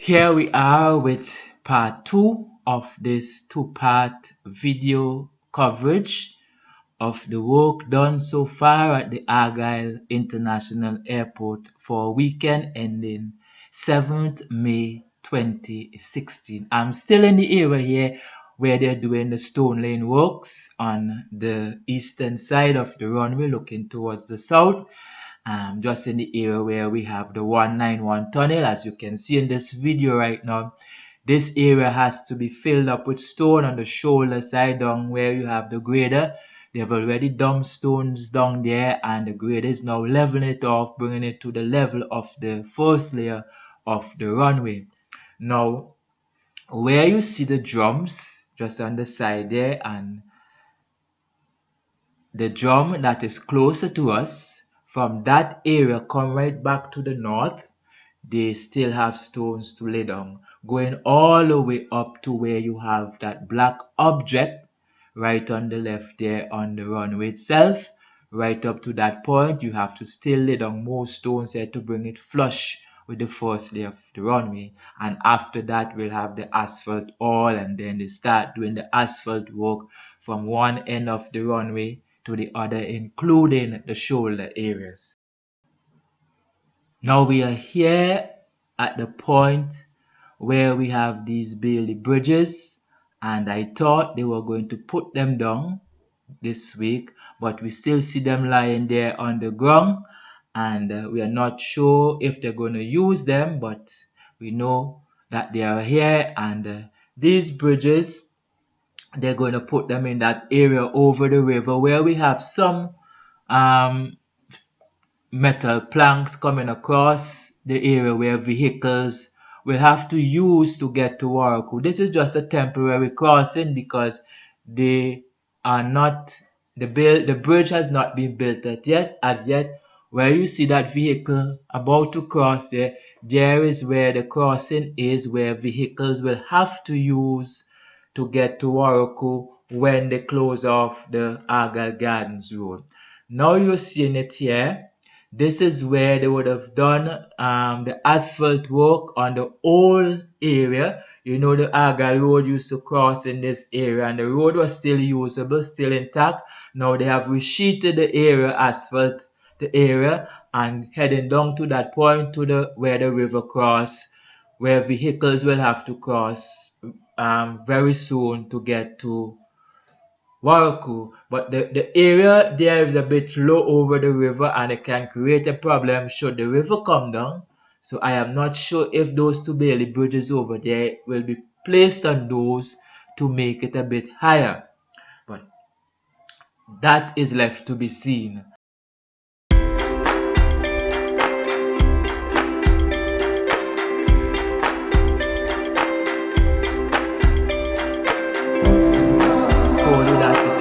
Here we are with part 2 of this two-part video coverage of the work done so far at the Argyle International Airport for a weekend ending 7th May 2016. I'm still in the area here where they're doing the stone lane works on the eastern side of the runway looking towards the south. Just in the area where we have the 191 tunnel. As you can see in this video right now, this area has to be filled up with stone on the shoulder side down where you have the grader. They've already dumped stones down there, and the grader is now leveling it off, bringing it to the level of the first layer of the runway. Now, where you see the drums just on the side there, and the drum that is closer to us, from that area come right back to the north, they still have stones to lay down, going all the way up to where you have that black object right on the left there on the runway itself. Right up to that point, you have to still lay down more stones there to bring it flush with the first layer of the runway. And after that, we'll have the asphalt all, and then they start doing the asphalt work from one end of the runway to the other, including the shoulder areas. Now we are here at the point where we have these Bailey bridges, and I thought they were going to put them down this week, but we still see them lying there on the ground, and we are not sure if they're going to use them, but we know that they are here. And these bridges, they're going to put them in that area over the river where we have some metal planks coming across the area where vehicles will have to use to get to Warraku. This is just a temporary crossing because they are not the bridge has not been built as yet. Where you see that vehicle about to cross there is where the crossing is, where vehicles will have to use to get to Warraku when they close off the Argyle Gardens Road. Now you're seeing it here. This is where they would have done the asphalt work on the whole area. You know, the Argyle Road used to cross in this area, and the road was still usable, still intact. Now they have resheeted the area, asphalt the area, and heading down to that point to the where the river cross, where vehicles will have to cross very soon to get to Warraku. But the area there is a bit low over the river, and it can create a problem should the river come down. So I am not sure if those two Bailey bridges over there will be placed on those to make it a bit higher. But that is left to be seen.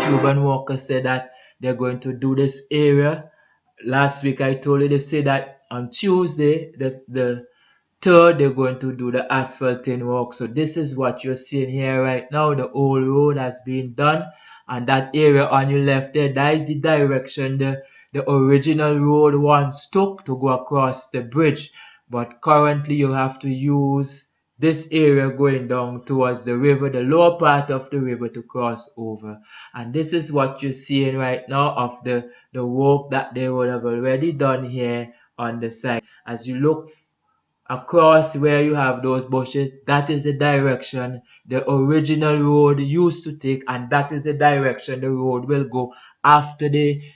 Cuban workers said that they're going to do this area. Last week I told you they said that on Tuesday, the 3rd, they're going to do the asphalting work. So this is what you're seeing here right now. The old road has been done, and that area on your left there, that is the direction the original road once took to go across the bridge. But currently you have to use this area going down towards the river, the lower part of the river, to cross over. And this is what you're seeing right now of the work that they would have already done here on the side. As you look across where you have those bushes, that is the direction the original road used to take, and that is the direction the road will go after they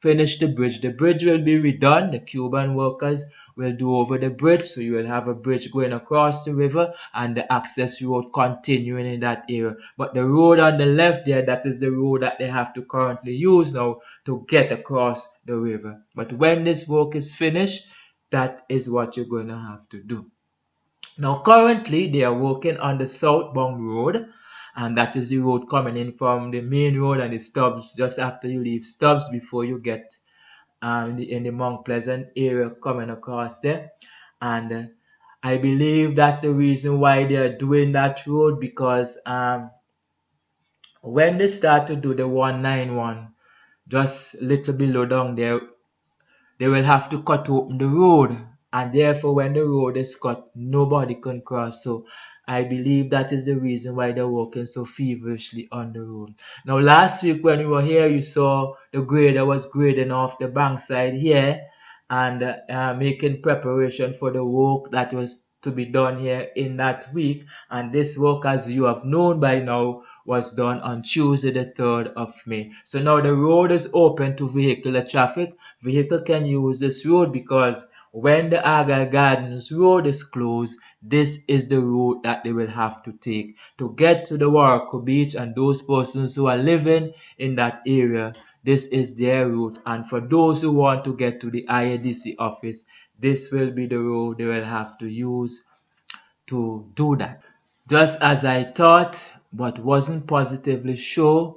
finish the bridge. The bridge will be redone. The Cuban workers will do over the bridge, so you will have a bridge going across the river and the access road continuing in that area. But the road on the left there, that is the road that they have to currently use now to get across the river. But when this work is finished, that is what you're going to have to do. Now currently they are working on the southbound road, and that is the road coming in from the main road and the Stubbs, just after you leave Stubbs before you get in the Mount Pleasant area coming across there. And I believe that's the reason why they are doing that road, because when they start to do the 191 just a little below down there, they will have to cut open the road and therefore when the road is cut, nobody can cross. So I believe that is the reason why they're working so feverishly on the road. Now last week when we were here, you saw the grader was grading off the bankside here and making preparation for the work that was to be done here in that week. And this work, as you have known by now, was done on Tuesday the 3rd of May. So now the road is open to vehicular traffic. Vehicle can use this road because when the Argyle Gardens road is closed, this is the route that they will have to take to get to the Warako Beach, and those persons who are living in that area, this is their route. And for those who want to get to the IADC office, this will be the road they will have to use to do that. Just as I thought, but wasn't positively sure,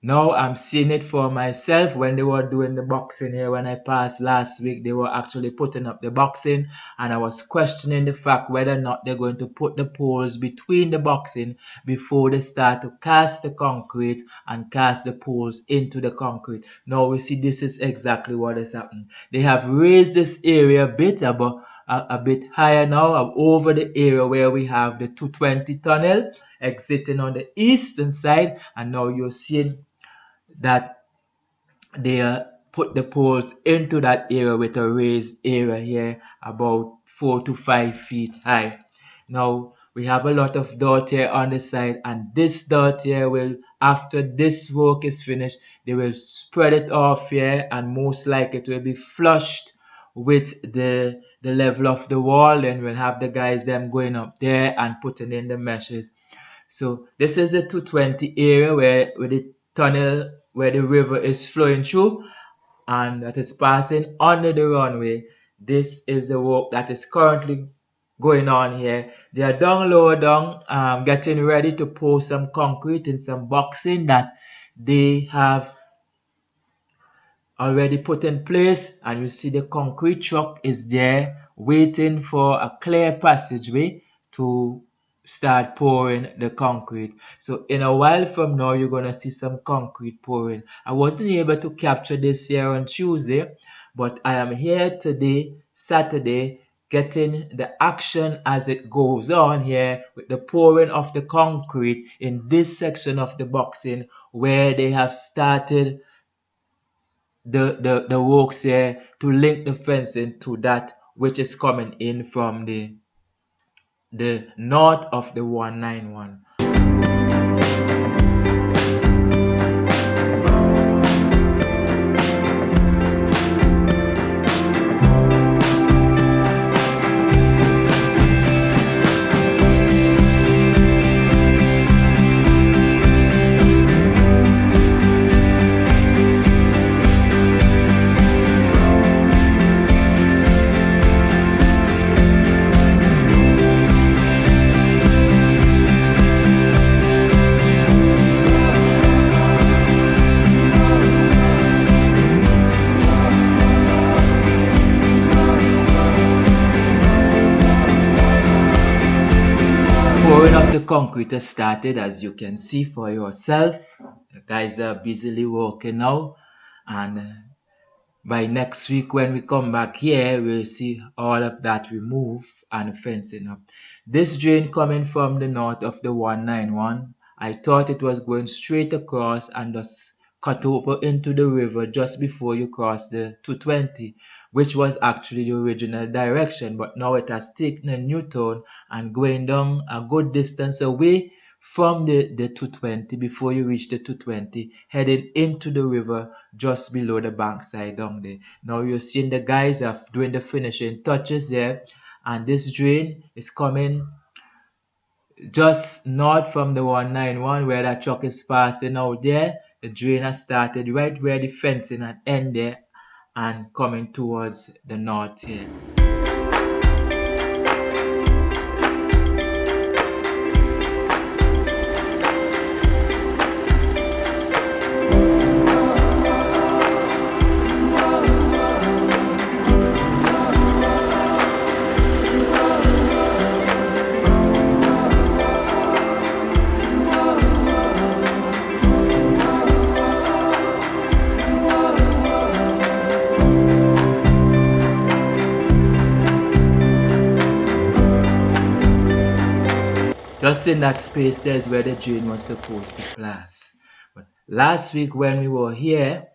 now I'm seeing it for myself. When they were doing the boxing here, when I passed last week, they were actually putting up the boxing, and I was questioning the fact whether or not they're going to put the poles between the boxing before they start to cast the concrete and cast the poles into the concrete. Now we see this is exactly what is happening. They have raised this area a bit a bit higher now, over the area where we have the 220 tunnel exiting on the eastern side, and now you're seeing that they put the poles into that area with a raised area here about 4 to 5 feet high. Now we have a lot of dirt here on the side, and this dirt here will, after this work is finished, they will spread it off here, and most likely it will be flushed with the level of the wall. Then we'll have the guys them going up there and putting in the meshes. So this is the 220 area where the tunnel where the river is flowing through, and that is passing under the runway. This is the work that is currently going on here. They are down lower down, getting ready to pour some concrete in some boxing that they have already put in place, and you see the concrete truck is there waiting for a clear passageway to start pouring the concrete. So in a while from now, you're going to see some concrete pouring. I wasn't able to capture this here on Tuesday, but I am here today, Saturday, getting the action as it goes on here with the pouring of the concrete in this section of the boxing where they have started the works here to link the fencing to that which is coming in from the north of the 191. Pouring of the concrete has started, as you can see for yourself. The guys are busily working now, and by next week when we come back here, we'll see all of that removed and fencing up. This drain coming from the north of the 191, I thought it was going straight across and just cut over into the river just before you cross the 220, which was actually the original direction, but now it has taken a new turn and going down a good distance away from the 220 before you reach the 220, heading into the river just below the bankside down there. Now you're seeing the guys are doing the finishing touches there, and this drain is coming just north from the 191 where that truck is passing out there. The drain has started right where the fencing had end there and coming towards the north here. Just in that space there is where the drain was supposed to pass. But last week when we were here,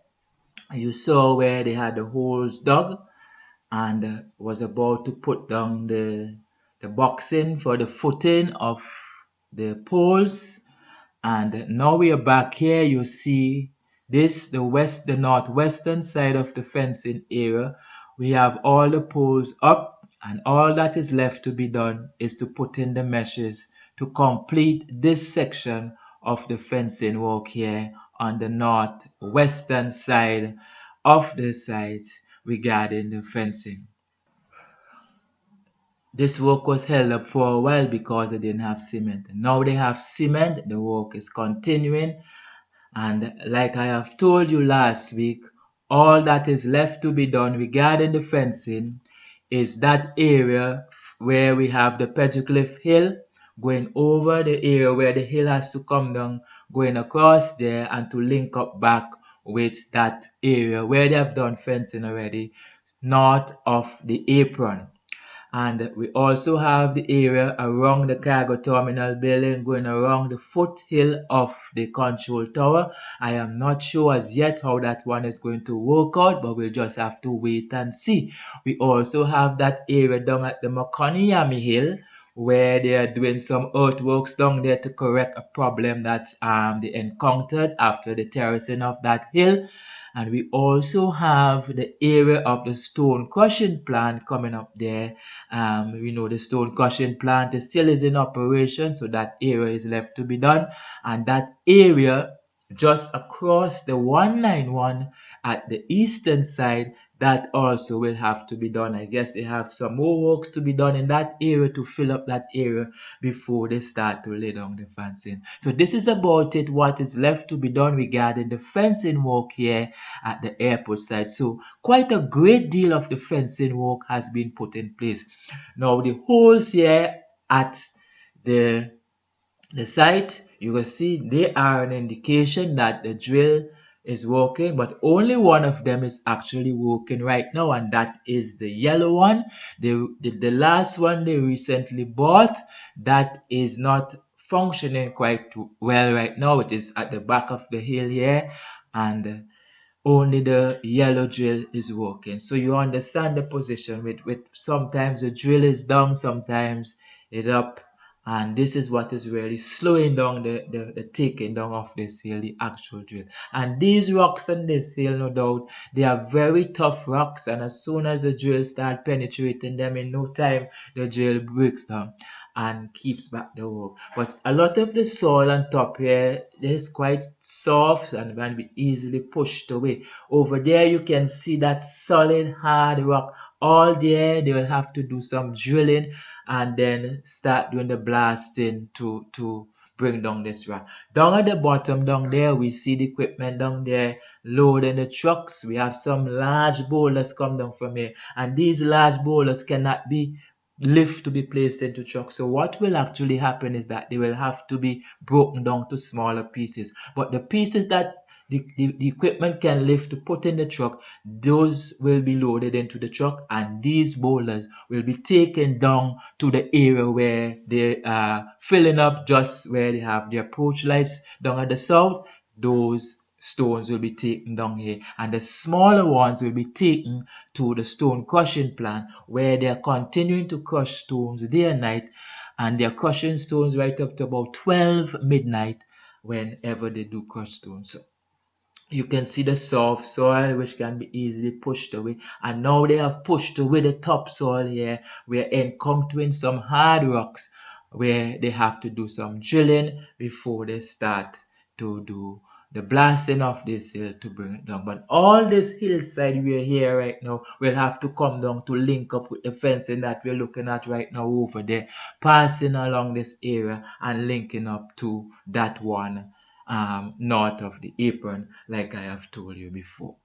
you saw where they had the holes dug and was about to put down the boxing for the footing of the poles. And now we are back here. You see this, the northwestern side of the fencing area. We have all the poles up, and all that is left to be done is to put in the meshes to complete this section of the fencing work here on the northwestern side of the site regarding the fencing. This work was held up for a while because they didn't have cement. Now they have cement, the work is continuing. And like I have told you last week, all that is left to be done regarding the fencing is that area where we have the Petroglyph Hill going over the area where the hill has to come down, going across there and to link up back with that area where they have done fencing already, north of the apron. And we also have the area around the cargo terminal building going around the foothill of the control tower. I am not sure as yet how that one is going to work out, but we'll just have to wait and see. We also have that area down at the Makonyami Hill where they are doing some earthworks down there to correct a problem that they encountered after the terracing of that hill. And we also have the area of the stone crushing plant coming up there. We know the stone crushing plant still is in operation, so that area is left to be done. And that area just across the 191 at the eastern side, that also will have to be done. I guess they have some more works to be done in that area to fill up that area before they start to lay down the fencing. So this is about it, what is left to be done regarding the fencing work here at the airport side. So quite a great deal of the fencing work has been put in place. Now the holes here at the site, you will see they are an indication that the drill is working, but only one of them is actually working right now, and that is the yellow one. The last one they recently bought, that is not functioning quite well right now. It is at the back of the hill here, and only the yellow drill is working. So you understand the position with sometimes the drill is down, sometimes it's up, and this is what is really slowing down the taking down of this hill, the actual drill. And these rocks on this hill, no doubt, they are very tough rocks, and as soon as the drill start penetrating them, in no time the drill breaks down and keeps back the work. But a lot of the soil on top here is quite soft and can be easily pushed away. Over there you can see that solid hard rock. All there they will have to do some drilling and then start doing the blasting to bring down this rock. Down at the bottom down there we see the equipment down there loading the trucks. We have some large boulders come down from here, and these large boulders cannot be lift to be placed into trucks. So what will actually happen is that they will have to be broken down to smaller pieces. But the pieces that the equipment can lift to put in the truck, those will be loaded into the truck, and these boulders will be taken down to the area where they are filling up, just where they have the approach lights down at the south. Those stones will be taken down here, and the smaller ones will be taken to the stone crushing plant where they are continuing to crush stones day and night, and they are crushing stones right up to about 12 midnight whenever they do crush stones. So you can see the soft soil which can be easily pushed away, and now they have pushed away the topsoil here. We are encountering some hard rocks where they have to do some drilling before they start to do the blasting of this hill to bring it down. But all this hillside we are here right now will have to come down to link up with the fencing that we're looking at right now over there, passing along this area and linking up to that one north of the apron, like I have told you before.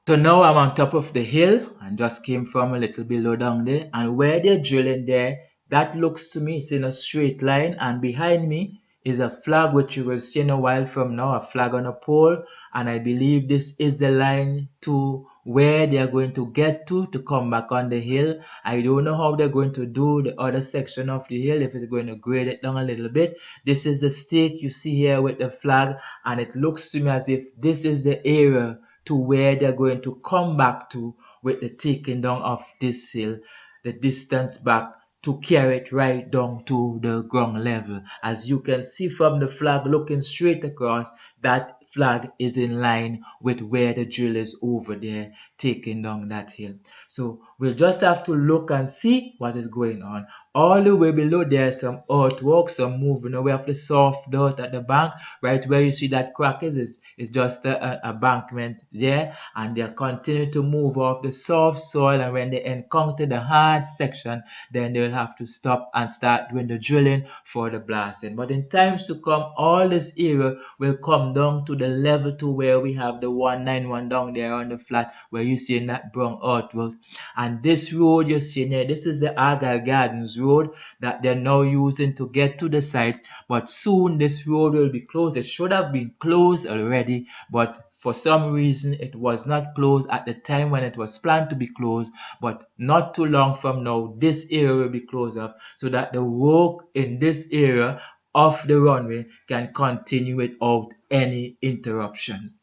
So now I'm on top of the hill and just came from a little below down there, and where they're drilling there, that looks to me it's in a straight line, and behind me is a flag which you will see in a while from now, a flag on a pole, and I believe this is the line to where they are going to get to come back on the hill. I don't know how they're going to do the other section of the hill, if it's going to grade it down a little bit. This is the stake you see here with the flag, and it looks to me as if this is the area to where they're going to come back to with the taking down of this hill, the distance back to carry it right down to the ground level. As you can see from the flag looking straight across, that flag is in line with where the drill is over there taking down that hill. So we'll just have to look and see what is going on. All the way below there is some earthworks, some moving away of the soft dirt at the bank. Right where you see that crack is just a bankment there, and they're continuing to move off the soft soil, and when they encounter the hard section, then they'll have to stop and start doing the drilling for the blasting. But in times to come, all this area will come down to the level to where we have the 191 down there on the flat where you see in that brown earthwork. And this road you're seeing here, this is the Argyle Gardens road that they're now using to get to the site. But soon this road will be closed. It should have been closed already, but for some reason it was not closed at the time when it was planned to be closed. But not too long from now, this area will be closed up so that the work in this area of the runway can continue without any interruption.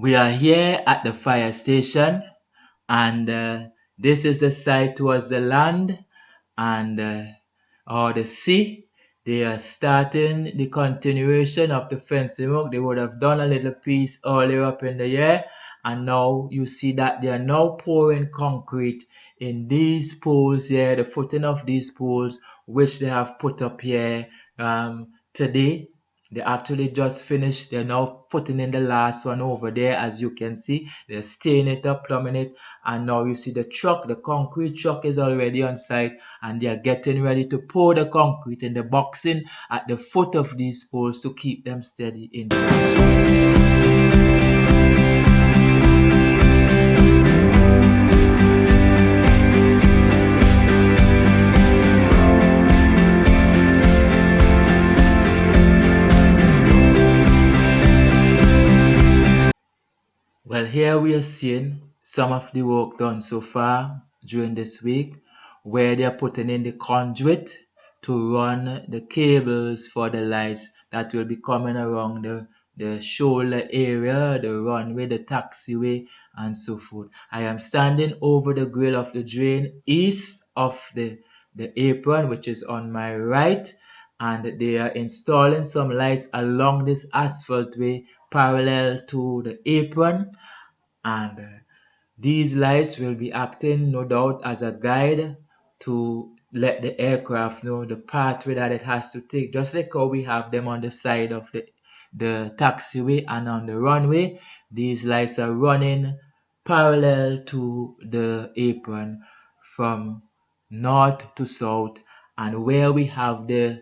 We are here at the fire station, and this is the side towards the land and or the sea. They are starting the continuation of the fencing work. They would have done a little piece earlier up in the year, and now you see that they are now pouring concrete in these poles here, the footing of these poles, which they have put up here today. They actually just finished. They're now putting in the last one over there. As you can see, they're staying it up, plumbing it, and now you see the truck, the concrete truck is already on site, and they are getting ready to pour the concrete in the boxing at the foot of these poles to keep them steady in place. Well, here we are seeing some of the work done so far during this week, where they are putting in the conduit to run the cables for the lights that will be coming around the shoulder area, the runway, the taxiway, and so forth. I am standing over the grill of the drain east of the apron, which is on my right, and they are installing some lights along this asphalt way parallel to the apron, and these lights will be acting no doubt as a guide to let the aircraft know the pathway that it has to take, just like how we have them on the side of the taxiway and on the runway. These lights are running parallel to the apron from north to south, and where we have the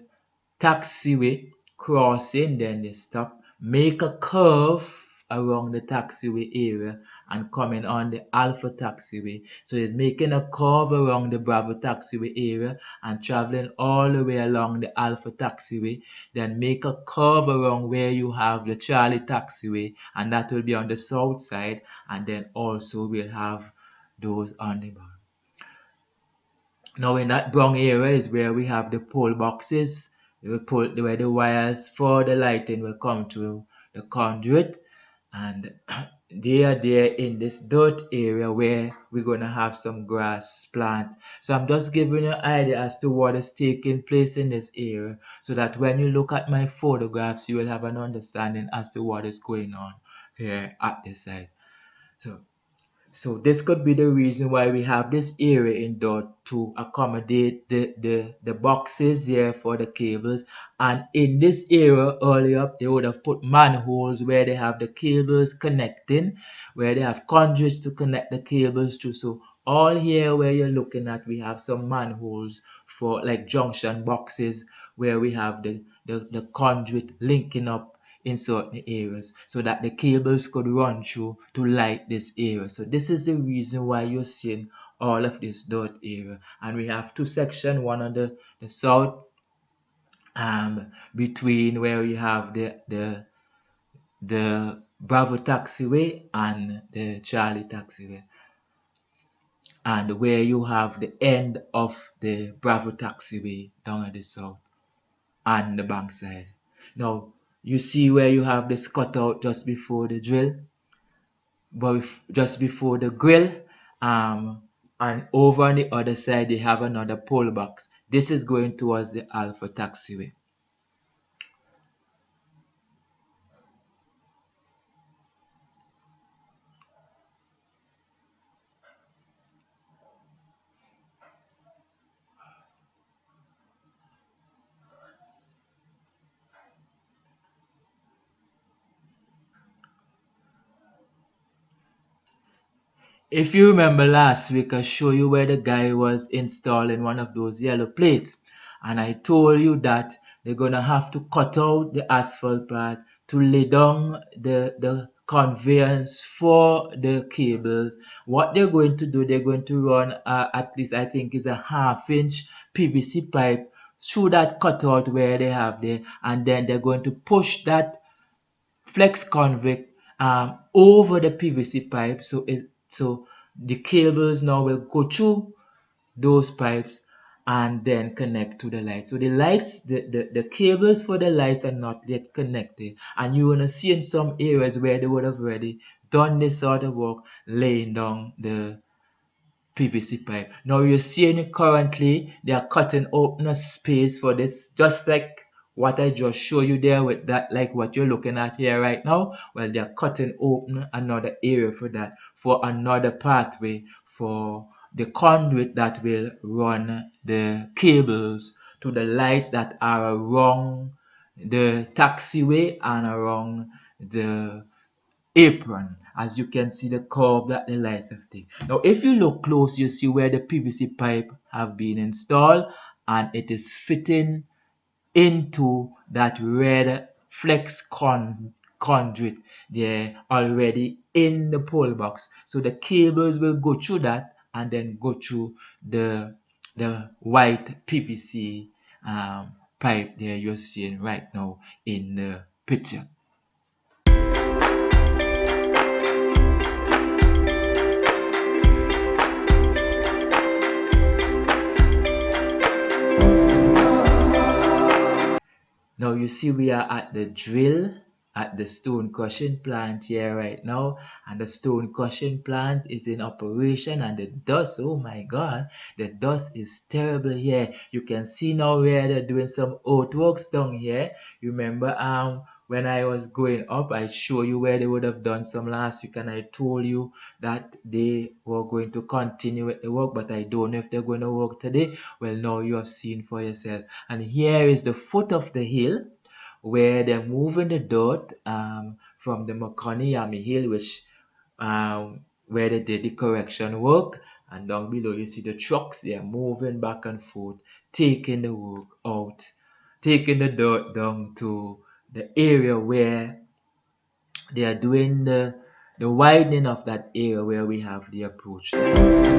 taxiway crossing, then they stop, make a curve around the taxiway area and coming on the Alpha taxiway. So it's making a curve around the Bravo taxiway area and traveling all the way along the Alpha taxiway, then make a curve around where you have the Charlie taxiway, and that will be on the south side, and then also we'll have those on the back. Now in that brown area is where we have the pole boxes, where the wires for the lighting will come through the conduit, and they are there in this dirt area where we're going to have some grass plant. So I'm just giving you an idea as to what is taking place in this area, so that when you look at my photographs, you will have an understanding as to what is going on here at this site. So this could be the reason why we have this area indoor, to accommodate the boxes here for the cables. And in this area earlier up, they would have put manholes where they have the cables connecting, where they have conduits to connect the cables to. So all here where you're looking at, we have some manholes for like junction boxes where we have the conduit linking up in certain areas so that the cables could run through to light this area. So this is the reason why you're seeing all of this dirt area. And we have two sections, one on the south between where you have the Bravo taxiway and the Charlie taxiway, and where you have the end of the Bravo taxiway down at the south and the bankside. Now you see where you have this cutout just before the drill, but just before the grill, and over on the other side they have another pole box. This is going towards the Alpha taxiway. If you remember last week, I showed you where the guy was installing one of those yellow plates, and I told you that they're gonna have to cut out the asphalt part to lay down the conveyance for the cables. What they're going to do, they're going to run at least I think is a half-inch PVC pipe through that cutout where they have there, and then they're going to push that flex convict over the PVC pipe, so the cables now will go through those pipes and then connect to the light. So the lights, the cables for the lights are not yet connected, and you're gonna see in some areas where they would have already done this sort of work, laying down the PVC pipe. Now you're seeing currently they are cutting open a space for this, just like what I just showed you there with that, like what you're looking at here right now. Well, they're cutting open another area for that, for another pathway for the conduit that will run the cables to the lights that are around the taxiway and around the apron. As you can see the curve that the lights have taken. Now if you look close, you see where the PVC pipe have been installed, and it is fitting into that red flex conduit there already in the pole box. So the cables will go through that and then go through the white PVC pipe there you're seeing right now in the picture. Now you see we are at the drill at the stone crushing plant here right now, and the stone crushing plant is in operation, and the dust, oh my god, the dust is terrible here. You can see now where they're doing some earthworks down here. Remember when I was going up, I showed you where they would have done some last week, and I told you that they were going to continue with the work, but I don't know if they're going to work today. Well, now you have seen for yourself. And here is the foot of the hill where they're moving the dirt from the Makani Hill, which where they did the correction work, and down below you see the trucks. They are moving back and forth, taking the work out, taking the dirt down to the area where they are doing the widening of that area where we have the approach lights.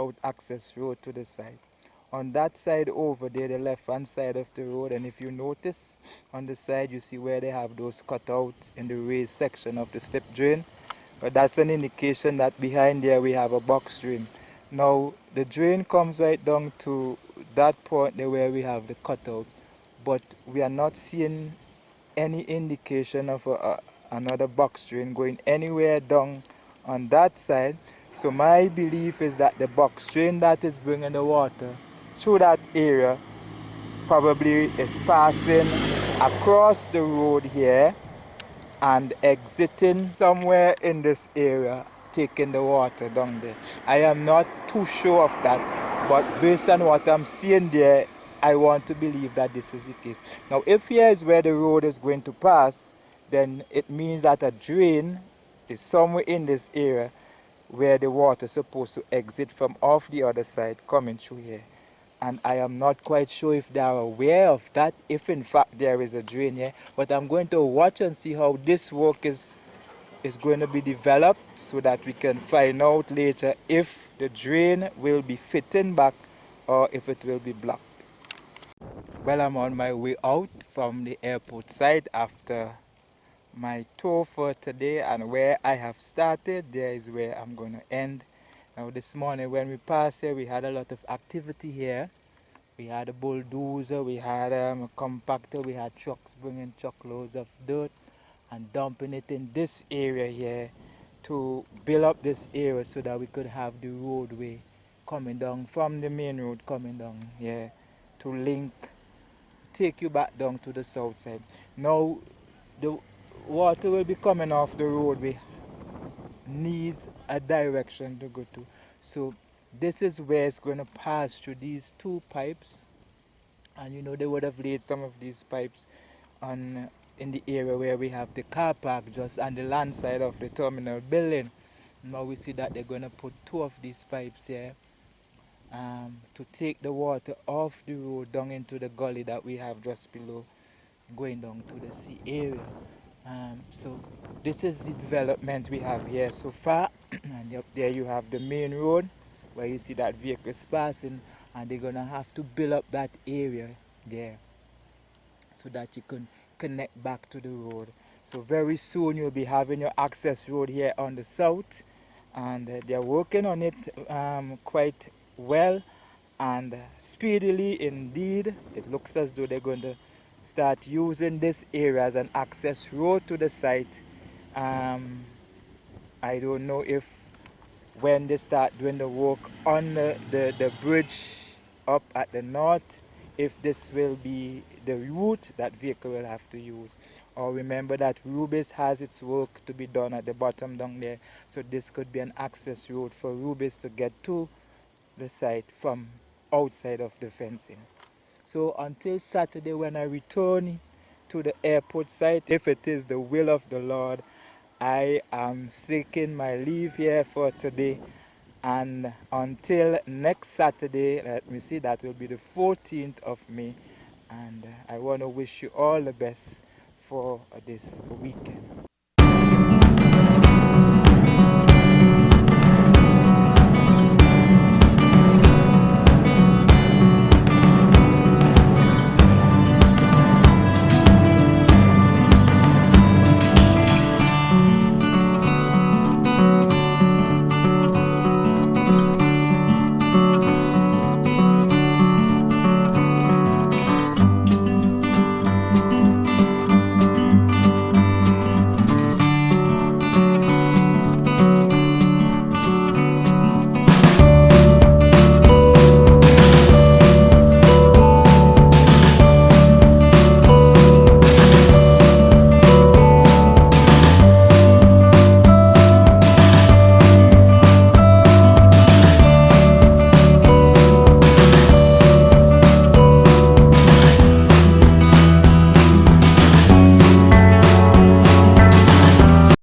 out access road to the site. On that side over there, the left hand side of the road, and if you notice on the side, you see where they have those cutouts in the raised section of the slip drain. But that's an indication that behind there we have a box drain. Now the drain comes right down to that point there where we have the cutout, but we are not seeing any indication of another box drain going anywhere down on that side. So my belief is that the box drain that is bringing the water through that area probably is passing across the road here and exiting somewhere in this area, taking the water down there. I am not too sure of that, but based on what I'm seeing there, I want to believe that this is the case. Now, if here is where the road is going to pass, then it means that a drain is somewhere in this area where the water is supposed to exit from off the other side, coming through here. And I am not quite sure if they are aware of that, if in fact there is a drain here. But I'm going to watch and see how this work is going to be developed, so that we can find out later if the drain will be fitting back or if it will be blocked. Well, I'm on my way out from the airport site after my tour for today, and where I have started, there is where I'm going to end. Now this morning when we passed here, we had a lot of activity here. We had a bulldozer, we had a compactor, we had trucks bringing truckloads of dirt and dumping it in this area here to build up this area so that we could have the roadway coming down from the main road coming down here to link, take you back down to the south side. Now the water will be coming off the roadway, needs a direction to go to. So this is where it's going to pass through these two pipes, and you know they would have laid some of these pipes on in the area where we have the car park just on the land side of the terminal building. Now we see that they're going to put two of these pipes here to take the water off the road down into the gully that we have just below, going down to the sea area. So this is the development we have here so far. And up there you have the main road where you see that vehicles passing, and they're gonna have to build up that area there so that you can connect back to the road. So very soon you'll be having your access road here on the south, and they're working on it quite well and speedily indeed. It looks as though they're going to start using this area as an access road to the site. I don't know if when they start doing the work on the bridge up at the north, if this will be the route that vehicle will have to use. Or remember that Rubis has its work to be done at the bottom down there, so this could be an access road for Rubis to get to the site from outside of the fencing. So until Saturday when I return to the airport site, if it is the will of the Lord, I am taking my leave here for today, and until next Saturday, let me see, that will be the 14th of May, and I want to wish you all the best for this weekend.